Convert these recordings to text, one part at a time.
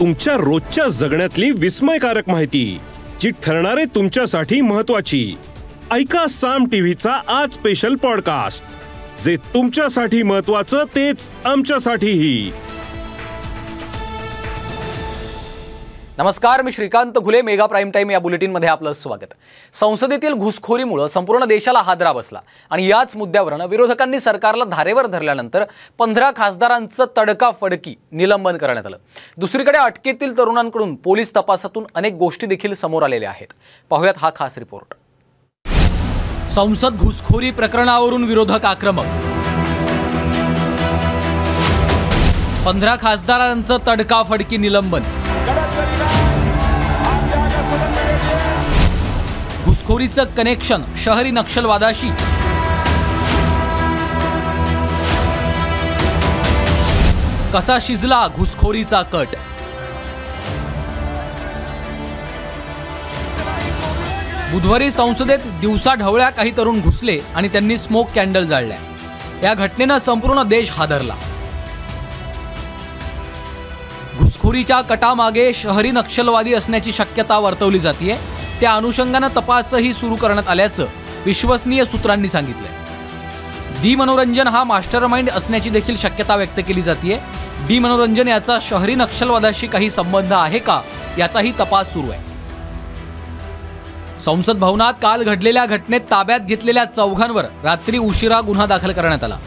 तुमच्या रोजच्या जगण्यातली विस्मयकारक माहिती जी ठरणारे तुमच्यासाठी महत्त्वाची. ऐका साम टीव्हीचा आज स्पेशल पॉडकास्ट. जे तुमच्यासाठी महत्त्वाचं तेच आमच्यासाठीही. नमस्कार, मी Shrikant Ghule. Mega prime time या बुलेटिनमध्ये आपलं स्वागत. संसदेतील घुसखोरीमुळे संपूर्ण देशाला हादरा बसला आणि याच मुद्द्यावरून विरोधकांनी सरकारला धारेवर धरल्यानंतर 15 खासदारांचं तडकाफडकी निलंबन करण्यात आलं. दुसरीकडे अटकेतील तरुणांकडून पोलीस तपासातून अनेक गोष्टी देखील समोर आलेल्या आहेत. पाहूयात हा खास रिपोर्ट. संसद घुसखोरी प्रकरणावरून विरोधक आक्रमक. 15 खासदारांचं तडकाफडकी निलंबन. घुसखोरीचं कनेक्शन शहरी नक्षलवादाशी. कसा शिजला घुसखोरीचा कट. बुधवारी संसदेत दिवसाढवळ्या काही तरुण घुसले आणि त्यांनी स्मोक कॅन्डल जाळल्या. या घटनेनं संपूर्ण देश हादरला. घुसखोरीच्या कटामागे शहरी नक्षलवादी असण्याची शक्यता वर्तवली जाते. त्या अनुषंगानं तपासही सुरू करण्यात आल्याचं विश्वसनीय सूत्रांनी सांगितलंय. डी मनोरंजन हा मास्टरमाइंड असण्याची देखील शक्यता व्यक्त केली जाते. डी मनोरंजन याचा शहरी नक्षलवादाशी काही संबंध आहे का याचाही तपास सुरू आहे. संसद भवनात काल घडलेल्या घटनेत ताब्यात घेतलेल्या 4घांवर रात्री उशिरा गुन्हा दाखल करण्यात आला.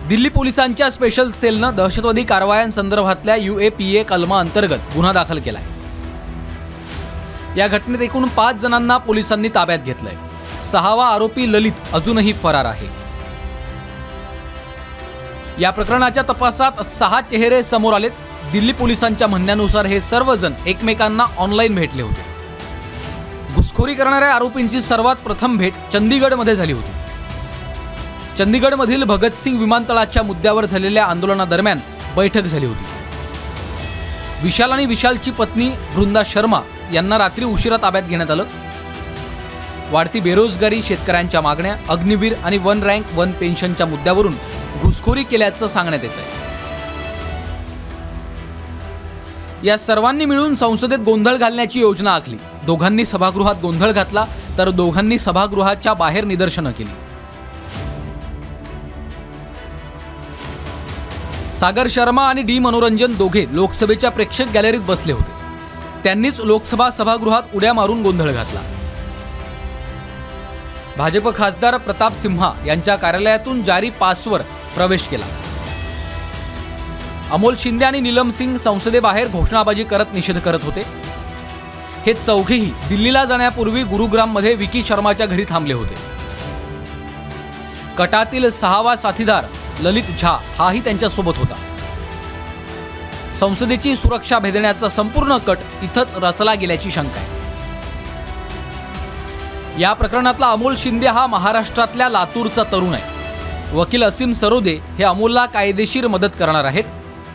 दिल्ली पोलिसांच्या स्पेशल सेलनं दहशतवादी कारवायांसंदर्भातल्या UAPA कलमाअंतर्गत गुन्हा दाखल केलाय. या घटनेत एकूण 5 जणांना पोलिसांनी ताब्यात घेतलंय. 6वा आरोपी ललित अजूनही फरार आहे. या प्रकरणाच्या तपासात 6 चेहरे समोर आलेत. दिल्ली पोलिसांच्या म्हणण्यानुसार हे सर्वजण एकमेकांना ऑनलाईन भेटले होते. घुसखोरी करणाऱ्या आरोपींची सर्वात प्रथम भेट चंदीगडमध्ये झाली होती. चंदीगडमधील भगतसिंग विमानतळाच्या मुद्द्यावर झालेल्या आंदोलनादरम्यान बैठक झाली होती. विशाल आणि विशालची पत्नी वृंदा शर्मा यांना रात्री उशिरा ताब्यात घेण्यात आलं. वाढती बेरोजगारी, शेतकऱ्यांच्या मागण्या, अग्निवीर आणि वन रँक वन पेन्शनच्या मुद्द्यावरून घुसखोरी केल्याचं सांगण्यात येत आहे. या सर्वांनी मिळून संसदेत गोंधळ घालण्याची योजना आखली. दोघांनी सभागृहात गोंधळ घातला तर दोघांनी सभागृहाच्या बाहेर निदर्शनं केली. सागर शर्मा आणि डी मनोरंजन दोघे लोकसभेच्या प्रेक्षक गॅलरीत बसले होते. त्यांनीच लोकसभा सभागृहात उड्या मारून गोंधळ घातला. भाजप खासदार प्रताप सिंहा यांच्या कार्यालयातून जारी पासवर प्रवेश केला. अमोल शिंदे आणि नीलम सिंग संसदेबाहेर घोषणाबाजी करत निषेध करत होते. हे चौघेही दिल्लीला जाण्यापूर्वी गुरुग्राममध्ये विकी शर्माच्या घरी थांबले होते. कटातील 6वा साथीदार ललित झा हाही त्यांच्यासोबत होता. संसदेची सुरक्षा भेदण्याचा संपूर्ण कट इथंच रचला गेल्याची शंका आहे. या प्रकरणातला अमोल शिंदे हा महाराष्ट्रातल्या लातूरचा तरुण आहे. वकील असीम सरोदे हे अमोलला कायदेशीर मदत करणार आहेत.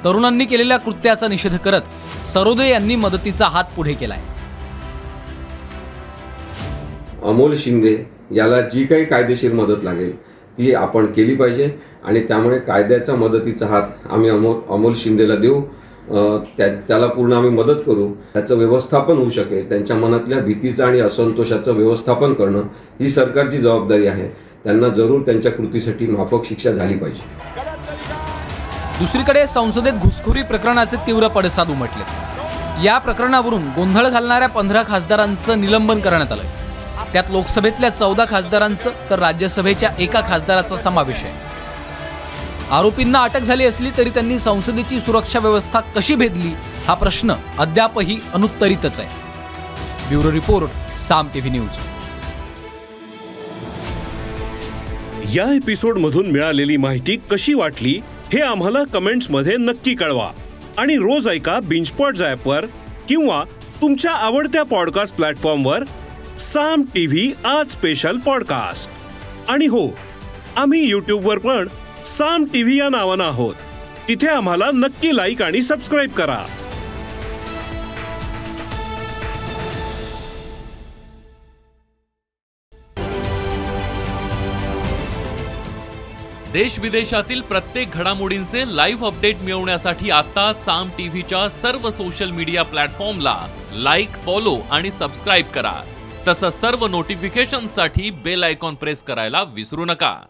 तरुणांनी केलेल्या कृत्याचा निषेध करत सरोदे यांनी मदतीचा हात पुढे केलाय. अमोल शिंदे याला जी काही कायदेशीर मदत लागेल ती आपण केली पाहिजे आणि त्यामुळे कायद्याच्या मदतीचा हात आम्ही अमोल शिंदेला देऊ. त्याला पूर्ण आम्ही मदत करू. त्याचं व्यवस्थापन होऊ शकेल. त्यांच्या मनातल्या भीतीचं आणि असंतोषाचं व्यवस्थापन करणं ही सरकारची जबाबदारी आहे. त्यांना जरूर त्यांच्या कृतीसाठी माफक शिक्षा झाली पाहिजे. दुसरीकडे संसदेत घुसखोरी प्रकरणाचे तीव्र पडसाद उमटले. या प्रकरणावरून गोंधळ घालणाऱ्या 15 खासदारांचं निलंबन करण्यात आलं. त्यात लोकसभेतल्या 14 खासदारांचं तर राज्यसभेच्या 1 खासदाराचा समावेश आहे. आरोपींना अटक झाली असली तरी त्यांनी संसदेची सुरक्षा व्यवस्था कशी भेदली हा प्रश्न अद्यापही अनुत्तरितच आहे. ब्युरो रिपोर्ट, साम टीव्ही न्यूज. या एपिसोडमधून मिळालेली माहिती कशी वाटली हे आम्हाला कमेंट्समध्ये नक्की कळवा. आणि रोज ऐका बिंचपॉट्स ॲपवर किंवा तुमच्या आवडत्या पॉडकास्ट प्लॅटफॉर्मवर साम टीव्ही आज स्पेशल पॉडकास्ट. आणि हो, आम्ही यूट्यूबवर पण साम टीव्ही या नावानं आहोत. तिथे आम्हाला नक्की लाईक आणि सबस्क्राईब करा. देश विदेशातील प्रत्येक घडामोडींचे लाईव्ह अपडेट मिळवण्यासाठी आता साम टीव्हीच्या सर्व सोशल मीडिया प्लॅटफॉर्मला लाईक, फॉलो आणि सबस्क्राईब करा. तसंच सर्व नोटिफिकेशनसाठी बेल आयकॉन प्रेस करायला विसरू नका.